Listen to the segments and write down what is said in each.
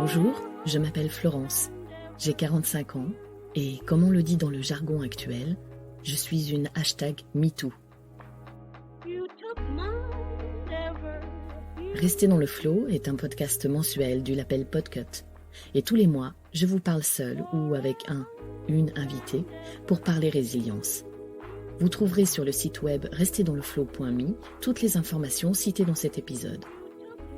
Bonjour, je m'appelle Florence, j'ai 45 ans et comme on le dit dans le jargon actuel, je suis une #MeToo. Rester dans le flow est un podcast mensuel du label Podcut et tous les mois, je vous parle seul ou avec une invitée pour parler résilience. Vous trouverez sur le site web restezdansleflow.me toutes les informations citées dans cet épisode.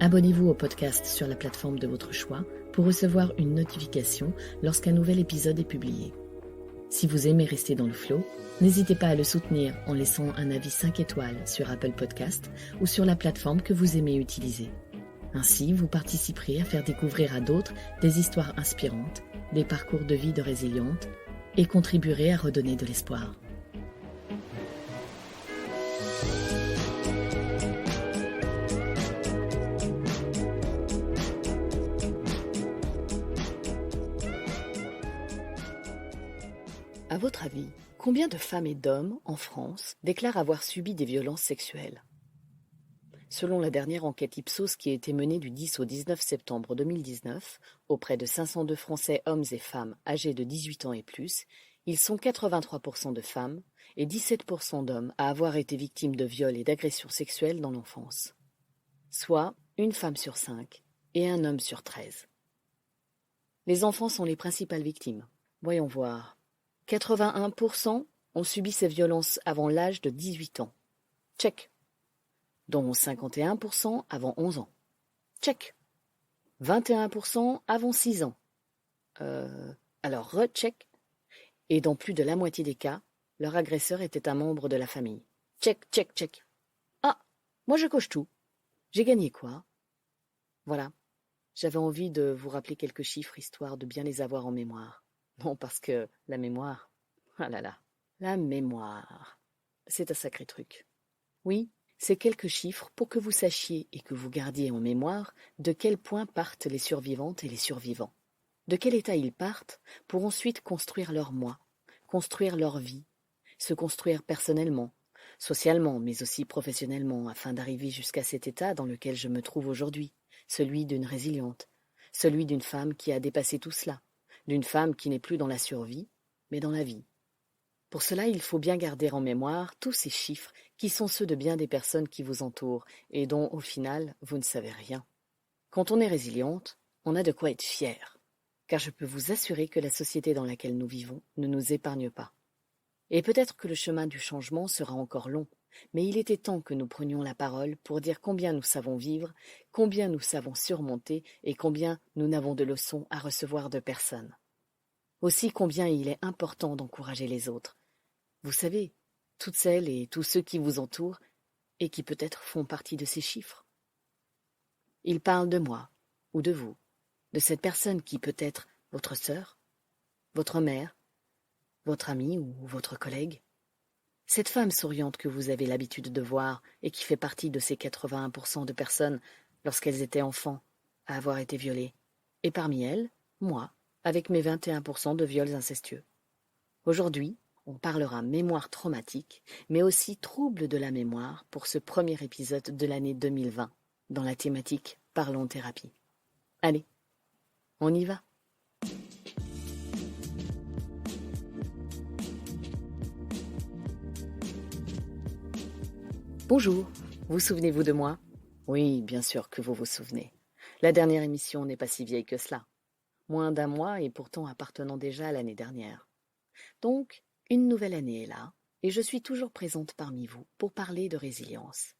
Abonnez-vous au podcast sur la plateforme de votre choix pour recevoir une notification lorsqu'un nouvel épisode est publié. Si vous aimez rester dans le flow, n'hésitez pas à le soutenir en laissant un avis 5 étoiles sur Apple Podcast ou sur la plateforme que vous aimez utiliser. Ainsi, vous participerez à faire découvrir à d'autres des histoires inspirantes, des parcours de vie de résilientes et contribuerez à redonner de l'espoir. À votre avis, combien de femmes et d'hommes en France déclarent avoir subi des violences sexuelles ? Selon la dernière enquête Ipsos qui a été menée du 10 au 19 septembre 2019, auprès de 502 Français hommes et femmes âgés de 18 ans et plus, ils sont 83% de femmes et 17% d'hommes à avoir été victimes de viols et d'agressions sexuelles dans l'enfance. Soit une femme sur 5 et un homme sur 13. Les enfants sont les principales victimes. Voyons voir. 81% ont subi ces violences avant l'âge de 18 ans. Check. Dont 51% avant 11 ans. Check. 21% avant 6 ans. Alors recheck. Et dans plus de la moitié des cas, leur agresseur était un membre de la famille. Check, check, check. Ah, moi je coche tout. J'ai gagné quoi ? Voilà. J'avais envie de vous rappeler quelques chiffres histoire de bien les avoir en mémoire. Non, parce que la mémoire, ah là là, la mémoire, c'est un sacré truc. Oui, c'est quelques chiffres pour que vous sachiez et que vous gardiez en mémoire de quel point partent les survivantes et les survivants. De quel état ils partent pour ensuite construire leur moi, construire leur vie, se construire personnellement, socialement, mais aussi professionnellement, afin d'arriver jusqu'à cet état dans lequel je me trouve aujourd'hui, celui d'une résiliente, celui d'une femme qui a dépassé tout cela, d'une femme qui n'est plus dans la survie, mais dans la vie. Pour cela, il faut bien garder en mémoire tous ces chiffres qui sont ceux de bien des personnes qui vous entourent et dont, au final, vous ne savez rien. Quand on est résiliente, on a de quoi être fier, car je peux vous assurer que la société dans laquelle nous vivons ne nous épargne pas. Et peut-être que le chemin du changement sera encore long, mais il était temps que nous prenions la parole pour dire combien nous savons vivre, combien nous savons surmonter et combien nous n'avons de leçons à recevoir de personne. Aussi combien il est important d'encourager les autres. Vous savez, toutes celles et tous ceux qui vous entourent et qui peut-être font partie de ces chiffres. Ils parlent de moi ou de vous, de cette personne qui peut être votre sœur, votre mère, votre amie ou votre collègue. Cette femme souriante que vous avez l'habitude de voir et qui fait partie de ces 81% de personnes, lorsqu'elles étaient enfants, à avoir été violées. Et parmi elles, moi, avec mes 21% de viols incestueux. Aujourd'hui, on parlera mémoire traumatique, mais aussi trouble de la mémoire pour ce premier épisode de l'année 2020, dans la thématique Parlons thérapie. Allez, on y va. Bonjour, vous souvenez-vous de moi ? Oui, bien sûr que vous vous souvenez. La dernière émission n'est pas si vieille que cela. Moins d'un mois et pourtant appartenant déjà à l'année dernière. Donc, une nouvelle année est là et je suis toujours présente parmi vous pour parler de résilience,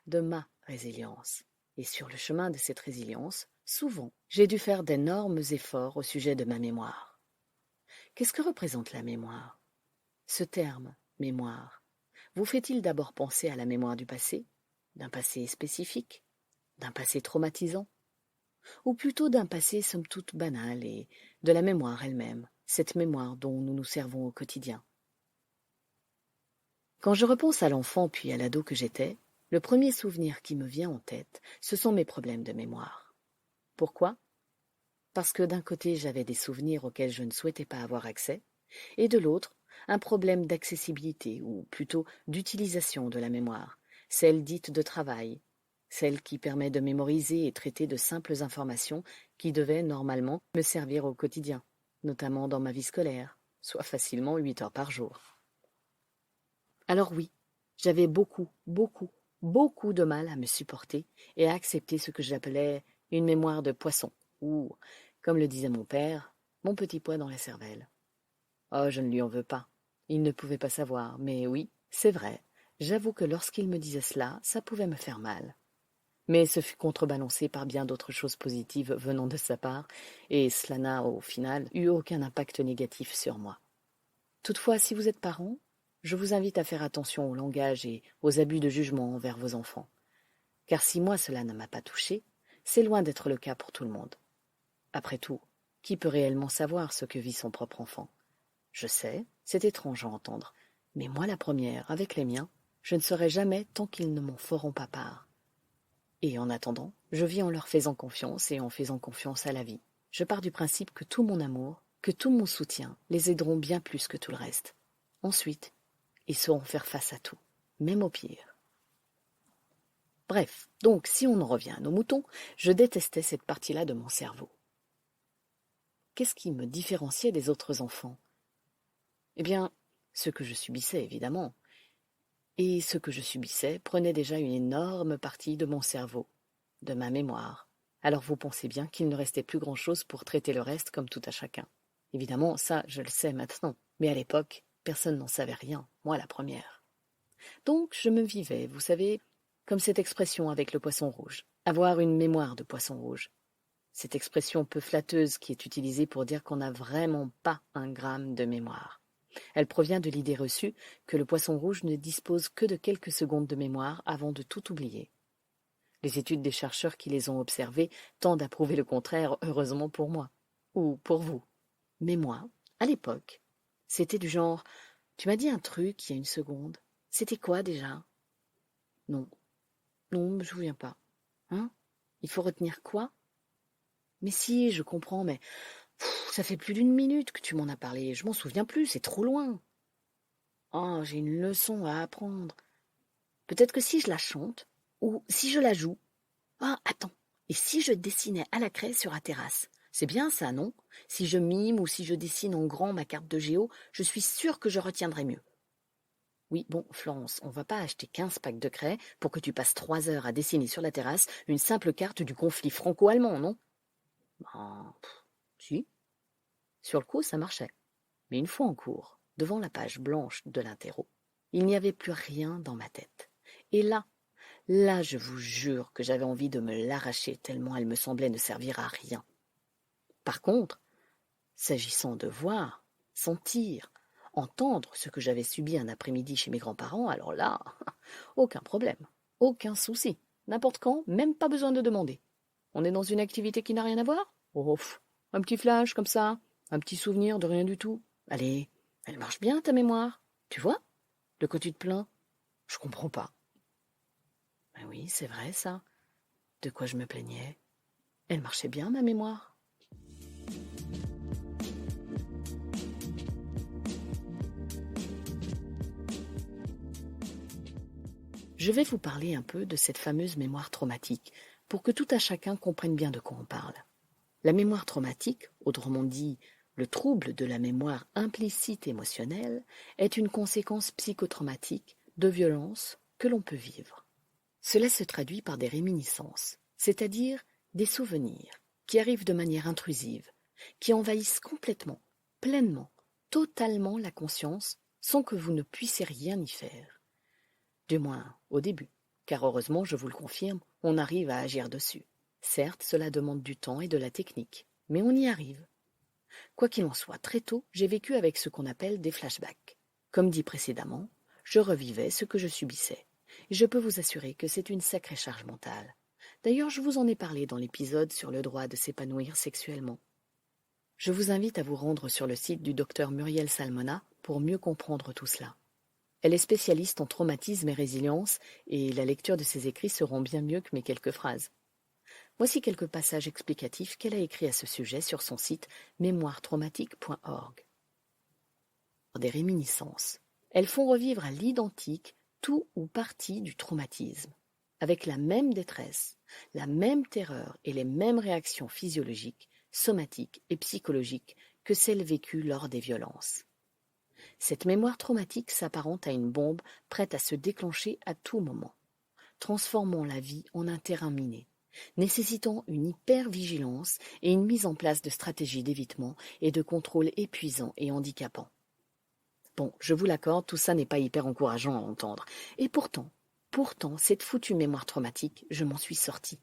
de ma résilience. Et sur le chemin de cette résilience, souvent, j'ai dû faire d'énormes efforts au sujet de ma mémoire. Qu'est-ce que représente la mémoire ? Ce terme, mémoire, vous fait-il d'abord penser à la mémoire du passé, d'un passé spécifique, d'un passé traumatisant ? Ou plutôt d'un passé somme toute banal et de la mémoire elle-même, cette mémoire dont nous nous servons au quotidien. Quand je repense à l'enfant puis à l'ado que j'étais, le premier souvenir qui me vient en tête, ce sont mes problèmes de mémoire. Pourquoi ? Parce que d'un côté j'avais des souvenirs auxquels je ne souhaitais pas avoir accès, et de l'autre, un problème d'accessibilité ou plutôt d'utilisation de la mémoire, celle dite de travail, celle qui permet de mémoriser et traiter de simples informations qui devaient normalement me servir au quotidien, notamment dans ma vie scolaire, soit facilement 8 heures par jour. Alors oui, j'avais beaucoup de mal à me supporter et à accepter ce que j'appelais une mémoire de poisson, ou, comme le disait mon père, mon petit pois dans la cervelle. Oh, je ne lui en veux pas. Il ne pouvait pas savoir, mais oui, c'est vrai. J'avoue que lorsqu'il me disait cela, ça pouvait me faire mal. Mais ce fut contrebalancé par bien d'autres choses positives venant de sa part, et cela n'a, au final, eu aucun impact négatif sur moi. Toutefois, si vous êtes parent, je vous invite à faire attention au langage et aux abus de jugement envers vos enfants. Car si moi cela ne m'a pas touché, c'est loin d'être le cas pour tout le monde. Après tout, qui peut réellement savoir ce que vit son propre enfant? Je sais, c'est étrange à entendre, mais moi la première, avec les miens, je ne saurai jamais tant qu'ils ne m'en feront pas part. Et en attendant, je vis en leur faisant confiance et en faisant confiance à la vie. Je pars du principe que tout mon amour, que tout mon soutien les aideront bien plus que tout le reste. Ensuite, ils sauront faire face à tout, même au pire. Bref, donc si on en revient à nos moutons, je détestais cette partie-là de mon cerveau. Qu'est-ce qui me différenciait des autres enfants? Eh bien, ce que je subissais, évidemment. Et ce que je subissais prenait déjà une énorme partie de mon cerveau, de ma mémoire. Alors vous pensez bien qu'il ne restait plus grand-chose pour traiter le reste comme tout à chacun. Évidemment, ça, je le sais maintenant. Mais à l'époque, personne n'en savait rien, moi la première. Donc je me vivais, vous savez, comme cette expression avec le poisson rouge, avoir une mémoire de poisson rouge. Cette expression peu flatteuse qui est utilisée pour dire qu'on n'a vraiment pas un gramme de mémoire. Elle provient de l'idée reçue que le poisson rouge ne dispose que de quelques secondes de mémoire avant de tout oublier. Les études des chercheurs qui les ont observés tendent à prouver le contraire, heureusement pour moi, ou pour vous. Mais moi, à l'époque, c'était du genre « Tu m'as dit un truc il y a une seconde. C'était quoi déjà ?»« Non, non, je me souviens pas. Hein? Il faut retenir quoi? Mais si, je comprends, mais ça fait plus d'une minute que tu m'en as parlé. Je m'en souviens plus, c'est trop loin. Oh, j'ai une leçon à apprendre. Peut-être que si je la chante, ou si je la joue. Ah, attends, et si je dessinais à la craie sur la terrasse? C'est bien ça, non? Si je mime ou si je dessine en grand ma carte de géo, je suis sûre que je retiendrai mieux. Oui, bon, Florence, on va pas acheter 15 packs de craie pour que tu passes 3 heures à dessiner sur la terrasse une simple carte du conflit franco-allemand, non? Ben, si. Sur le coup, ça marchait. Mais une fois en cours, devant la page blanche de l'interro, il n'y avait plus rien dans ma tête. Et là, je vous jure que j'avais envie de me l'arracher tellement elle me semblait ne servir à rien. Par contre, s'agissant de voir, sentir, entendre ce que j'avais subi un après-midi chez mes grands-parents, alors là, aucun problème, aucun souci, n'importe quand, même pas besoin de demander. On est dans une activité qui n'a rien à voir? Oh, un petit flash comme ça, un petit souvenir de rien du tout. Allez, elle marche bien ta mémoire, tu vois? De quoi tu te plains? Je comprends pas. Ben oui, c'est vrai ça. De quoi je me plaignais? Elle marchait bien ma mémoire. Je vais vous parler un peu de cette fameuse mémoire traumatique, pour que tout à chacun comprenne bien de quoi on parle. La mémoire traumatique, autrement dit le trouble de la mémoire implicite émotionnelle, est une conséquence psychotraumatique de violences que l'on peut vivre. Cela se traduit par des réminiscences, c'est-à-dire des souvenirs qui arrivent de manière intrusive, qui envahissent complètement, pleinement, totalement la conscience sans que vous ne puissiez rien y faire. Du moins au début, car heureusement, je vous le confirme, on arrive à agir dessus. Certes, cela demande du temps et de la technique, mais on y arrive. Quoi qu'il en soit, très tôt, j'ai vécu avec ce qu'on appelle des flashbacks. Comme dit précédemment, je revivais ce que je subissais. Et je peux vous assurer que c'est une sacrée charge mentale. D'ailleurs, je vous en ai parlé dans l'épisode sur le droit de s'épanouir sexuellement. Je vous invite à vous rendre sur le site du docteur Muriel Salmona pour mieux comprendre tout cela. Elle est spécialiste en traumatisme et résilience, et la lecture de ses écrits seront bien mieux que mes quelques phrases. Voici quelques passages explicatifs qu'elle a écrits à ce sujet sur son site mémoiretraumatique.org. Des réminiscences. Elles font revivre à l'identique tout ou partie du traumatisme. avec la même détresse, la même terreur et les mêmes réactions physiologiques, somatiques et psychologiques que celles vécues lors des violences. Cette mémoire traumatique s'apparente à une bombe prête à se déclencher à tout moment, transformant la vie en un terrain miné, nécessitant une hypervigilance et une mise en place de stratégies d'évitement et de contrôle épuisants et handicapants. Bon, je vous l'accorde, tout ça n'est pas hyper encourageant à entendre. Et pourtant, cette foutue mémoire traumatique, je m'en suis sortie.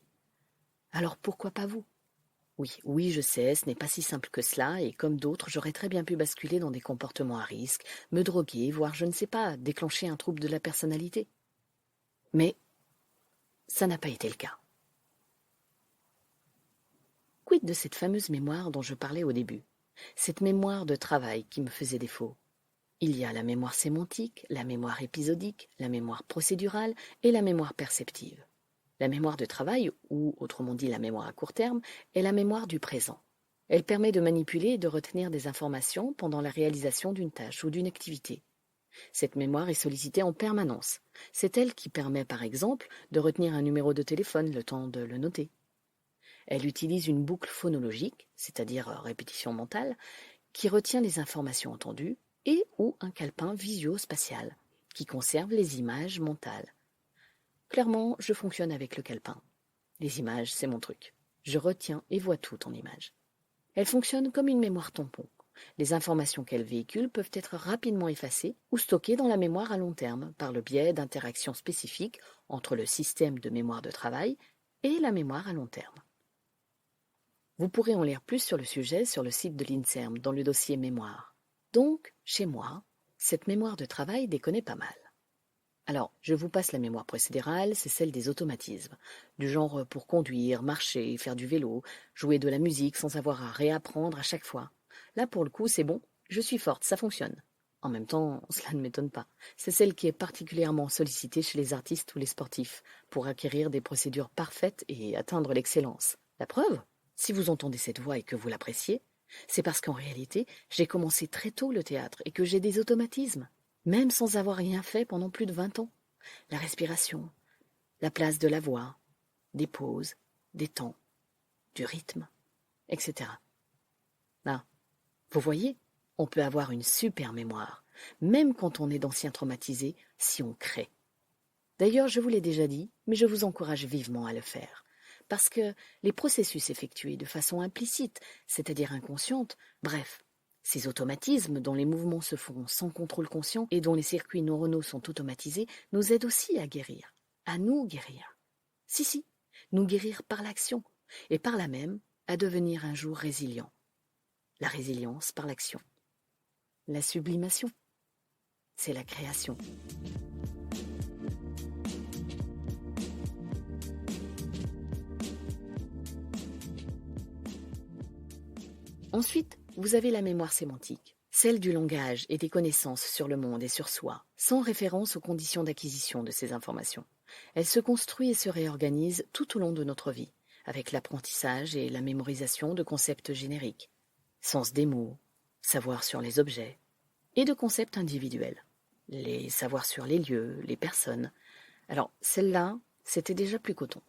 Alors pourquoi pas vous ? Oui, je sais, ce n'est pas si simple que cela, et comme d'autres, j'aurais très bien pu basculer dans des comportements à risque, me droguer, voire, je ne sais pas, déclencher un trouble de la personnalité. Mais ça n'a pas été le cas. Quid de cette fameuse mémoire dont je parlais au début ? Cette mémoire de travail qui me faisait défaut. Il y a la mémoire sémantique, la mémoire épisodique, la mémoire procédurale et la mémoire perceptive. La mémoire de travail, ou autrement dit la mémoire à court terme, est la mémoire du présent. Elle permet de manipuler et de retenir des informations pendant la réalisation d'une tâche ou d'une activité. Cette mémoire est sollicitée en permanence. C'est elle qui permet par exemple de retenir un numéro de téléphone le temps de le noter. Elle utilise une boucle phonologique, c'est-à-dire répétition mentale, qui retient les informations entendues, et ou un calepin visio-spatial, qui conserve les images mentales. Clairement, je fonctionne avec le calepin. Les images, c'est mon truc. Je retiens et vois tout en images. Elle fonctionne comme une mémoire tampon. Les informations qu'elle véhicule peuvent être rapidement effacées ou stockées dans la mémoire à long terme par le biais d'interactions spécifiques entre le système de mémoire de travail et la mémoire à long terme. Vous pourrez en lire plus sur le sujet sur le site de l'INSERM dans le dossier mémoire. Donc, chez moi, cette mémoire de travail déconne pas mal. Alors, je vous passe la mémoire procédurale, c'est celle des automatismes, du genre pour conduire, marcher, faire du vélo, jouer de la musique sans avoir à réapprendre à chaque fois. Là, pour le coup, c'est bon, je suis forte, ça fonctionne. En même temps, cela ne m'étonne pas. C'est celle qui est particulièrement sollicitée chez les artistes ou les sportifs, pour acquérir des procédures parfaites et atteindre l'excellence. La preuve, si vous entendez cette voix et que vous l'appréciez, c'est parce qu'en réalité, j'ai commencé très tôt le théâtre et que j'ai des automatismes, même sans avoir rien fait pendant plus de 20 ans. La respiration, la place de la voix, des pauses, des temps, du rythme, etc. Ah, vous voyez, on peut avoir une super mémoire, même quand on est d'anciens traumatisés, si on crée. D'ailleurs, je vous l'ai déjà dit, mais je vous encourage vivement à le faire. Parce que les processus effectués de façon implicite, c'est-à-dire inconsciente, bref, ces automatismes dont les mouvements se font sans contrôle conscient et dont les circuits neuronaux sont automatisés, nous aident aussi à guérir, à nous guérir. Si, nous guérir par l'action, et par là même à devenir un jour résilient. La résilience par l'action. La sublimation, c'est la création. Ensuite, vous avez la mémoire sémantique, celle du langage et des connaissances sur le monde et sur soi, sans référence aux conditions d'acquisition de ces informations. Elle se construit et se réorganise tout au long de notre vie, avec l'apprentissage et la mémorisation de concepts génériques, sens des mots, savoir sur les objets, et de concepts individuels, les savoirs sur les lieux, les personnes. Alors, celle-là, c'était déjà plus coton,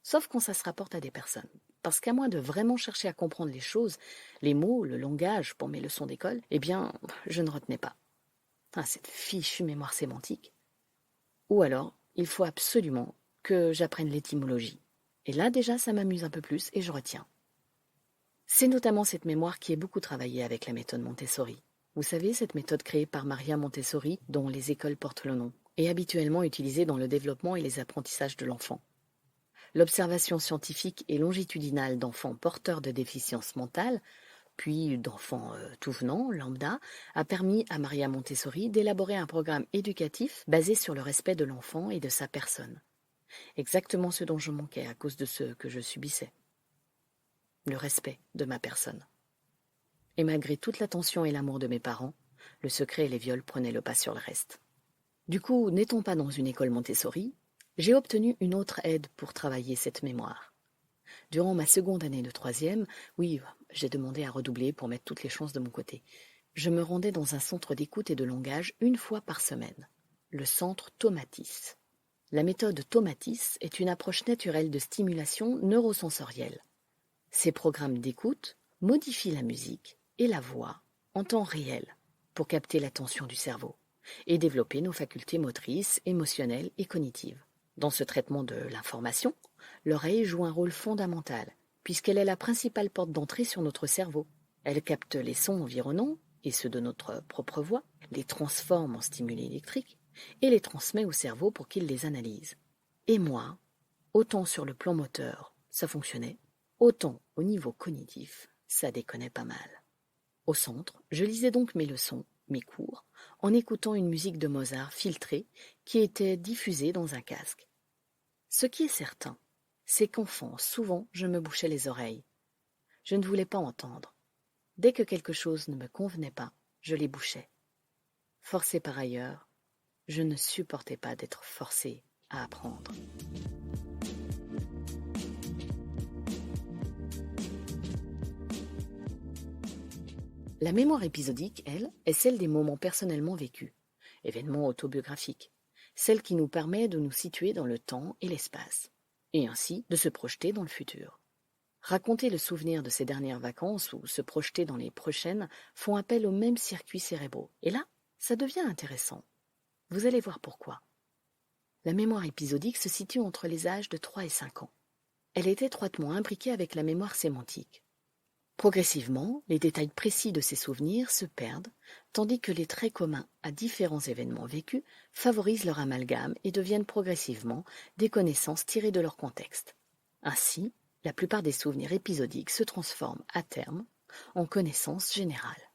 sauf quand ça se rapporte à des personnes. Parce qu'à moins de vraiment chercher à comprendre les choses, les mots, le langage pour mes leçons d'école, eh bien, je ne retenais pas. Cette fichue mémoire sémantique. Ou alors, il faut absolument que j'apprenne l'étymologie. Et là, déjà, ça m'amuse un peu plus et je retiens. C'est notamment cette mémoire qui est beaucoup travaillée avec la méthode Montessori. Vous savez, cette méthode créée par Maria Montessori, dont les écoles portent le nom, est habituellement utilisée dans le développement et les apprentissages de l'enfant. L'observation scientifique et longitudinale d'enfants porteurs de déficience mentale, puis d'enfants tout venant, lambda, a permis à Maria Montessori d'élaborer un programme éducatif basé sur le respect de l'enfant et de sa personne. Exactement ce dont je manquais à cause de ce que je subissais. Le respect de ma personne. Et malgré toute l'attention et l'amour de mes parents, le secret et les viols prenaient le pas sur le reste. Du coup, n'étant pas dans une école Montessori, j'ai obtenu une autre aide pour travailler cette mémoire. Durant ma seconde année de troisième, oui, j'ai demandé à redoubler pour mettre toutes les chances de mon côté. Je me rendais dans un centre d'écoute et de langage une fois par semaine, le centre Tomatis. La méthode Tomatis est une approche naturelle de stimulation neurosensorielle. Ces programmes d'écoute modifient la musique et la voix en temps réel pour capter l'attention du cerveau et développer nos facultés motrices, émotionnelles et cognitives. Dans ce traitement de l'information, l'oreille joue un rôle fondamental puisqu'elle est la principale porte d'entrée sur notre cerveau. Elle capte les sons environnants et ceux de notre propre voix, les transforme en stimuli électriques et les transmet au cerveau pour qu'il les analyse. Et moi, autant sur le plan moteur, ça fonctionnait, autant au niveau cognitif, ça déconnait pas mal. Au centre, je lisais donc mes leçons, mes cours, en écoutant une musique de Mozart filtrée qui était diffusée dans un casque. Ce qui est certain, c'est qu'enfant, souvent, je me bouchais les oreilles. Je ne voulais pas entendre. Dès que quelque chose ne me convenait pas, je les bouchais. Forcé par ailleurs, je ne supportais pas d'être forcé à apprendre. La mémoire épisodique, elle, est celle des moments personnellement vécus, événements autobiographiques, celle qui nous permet de nous situer dans le temps et l'espace, et ainsi de se projeter dans le futur. Raconter le souvenir de ces dernières vacances ou se projeter dans les prochaines font appel aux mêmes circuits cérébraux. Et là, ça devient intéressant. Vous allez voir pourquoi. La mémoire épisodique se situe entre les âges de 3 et 5 ans. Elle est étroitement imbriquée avec la mémoire sémantique. Progressivement, les détails précis de ces souvenirs se perdent, tandis que les traits communs à différents événements vécus favorisent leur amalgame et deviennent progressivement des connaissances tirées de leur contexte. Ainsi, la plupart des souvenirs épisodiques se transforment à terme en connaissances générales.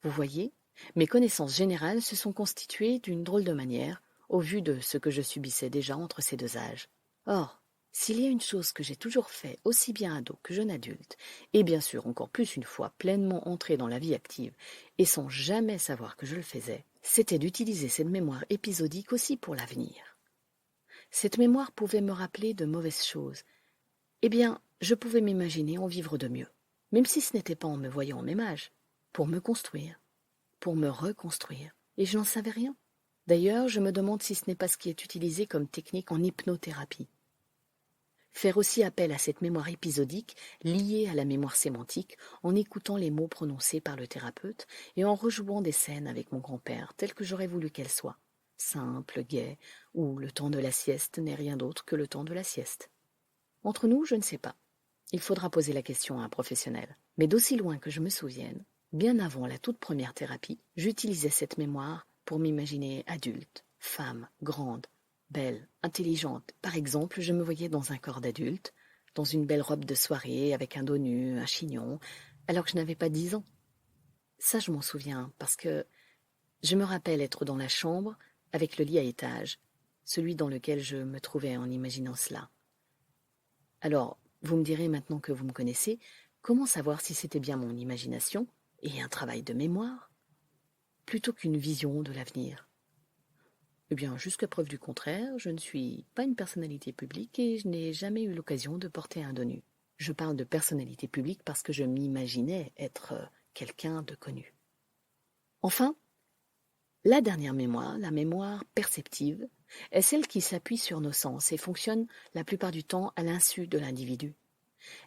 Vous voyez, mes connaissances générales se sont constituées d'une drôle de manière au vu de ce que je subissais déjà entre ces deux âges. Or, s'il y a une chose que j'ai toujours fait aussi bien ado que jeune adulte, et bien sûr encore plus une fois pleinement entré dans la vie active et sans jamais savoir que je le faisais, c'était d'utiliser cette mémoire épisodique aussi pour l'avenir. Cette mémoire pouvait me rappeler de mauvaises choses. Eh bien, je pouvais m'imaginer en vivre de mieux, même si ce n'était pas en me voyant au même âge, pour me construire, pour me reconstruire, et je n'en savais rien. D'ailleurs, je me demande si ce n'est pas ce qui est utilisé comme technique en hypnothérapie. Faire aussi appel à cette mémoire épisodique liée à la mémoire sémantique en écoutant les mots prononcés par le thérapeute et en rejouant des scènes avec mon grand-père telles que j'aurais voulu qu'elles soient, simples, gaies, où le temps de la sieste n'est rien d'autre que le temps de la sieste. Entre nous, je ne sais pas. Il faudra poser la question à un professionnel. Mais d'aussi loin que je me souvienne, bien avant la toute première thérapie, j'utilisais cette mémoire pour m'imaginer adulte, femme, grande, belle, intelligente. Par exemple, je me voyais dans un corps d'adulte, dans une belle robe de soirée, avec un dos nu, un chignon, alors que je n'avais pas 10 ans. Ça, je m'en souviens, parce que je me rappelle être dans la chambre, avec le lit à étage, celui dans lequel je me trouvais en imaginant cela. Alors, vous me direz maintenant que vous me connaissez, comment savoir si c'était bien mon imagination et un travail de mémoire, plutôt qu'une vision de l'avenir? Eh bien, jusqu'à preuve du contraire, je ne suis pas une personnalité publique et je n'ai jamais eu l'occasion de porter un dos nu. Je parle de personnalité publique parce que je m'imaginais être quelqu'un de connu. Enfin, la dernière mémoire, la mémoire perceptive, est celle qui s'appuie sur nos sens et fonctionne la plupart du temps à l'insu de l'individu.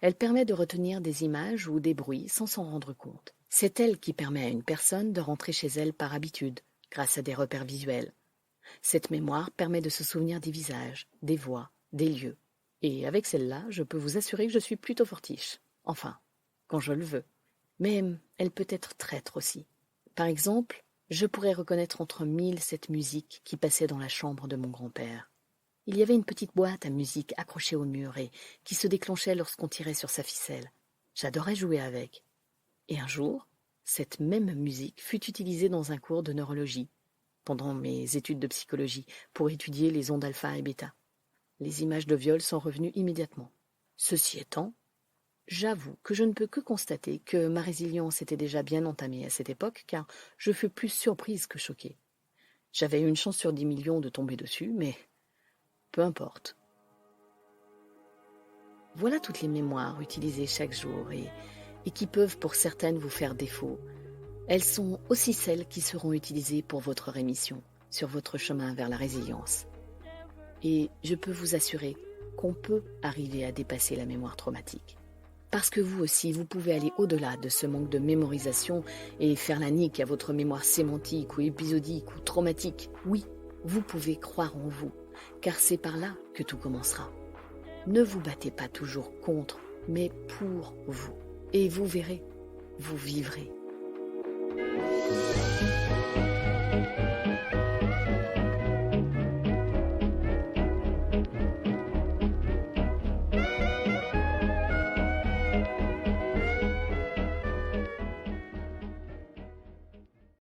Elle permet de retenir des images ou des bruits sans s'en rendre compte. C'est elle qui permet à une personne de rentrer chez elle par habitude, grâce à des repères visuels. Cette mémoire permet de se souvenir des visages, des voix, des lieux. Et avec celle-là, je peux vous assurer que je suis plutôt fortiche. Enfin, quand je le veux. Mais elle peut être traître aussi. Par exemple, je pourrais reconnaître entre mille cette musique qui passait dans la chambre de mon grand-père. Il y avait une petite boîte à musique accrochée au mur et qui se déclenchait lorsqu'on tirait sur sa ficelle. J'adorais jouer avec. Et un jour, cette même musique fut utilisée dans un cours de neurologie, pendant mes études de psychologie, pour étudier les ondes alpha et bêta. Les images de viol sont revenues immédiatement. Ceci étant, j'avoue que je ne peux que constater que ma résilience était déjà bien entamée à cette époque, car je fus plus surprise que choquée. J'avais une chance sur 10 millions de tomber dessus, mais peu importe. Voilà toutes les mémoires utilisées chaque jour et qui peuvent pour certaines vous faire défaut. Elles sont aussi celles qui seront utilisées pour votre rémission, sur votre chemin vers la résilience. Et je peux vous assurer qu'on peut arriver à dépasser la mémoire traumatique. Parce que vous aussi, vous pouvez aller au-delà de ce manque de mémorisation et faire la nique à votre mémoire sémantique ou épisodique ou traumatique. Oui, vous pouvez croire en vous, car c'est par là que tout commencera. Ne vous battez pas toujours contre, mais pour vous. Et vous verrez, vous vivrez.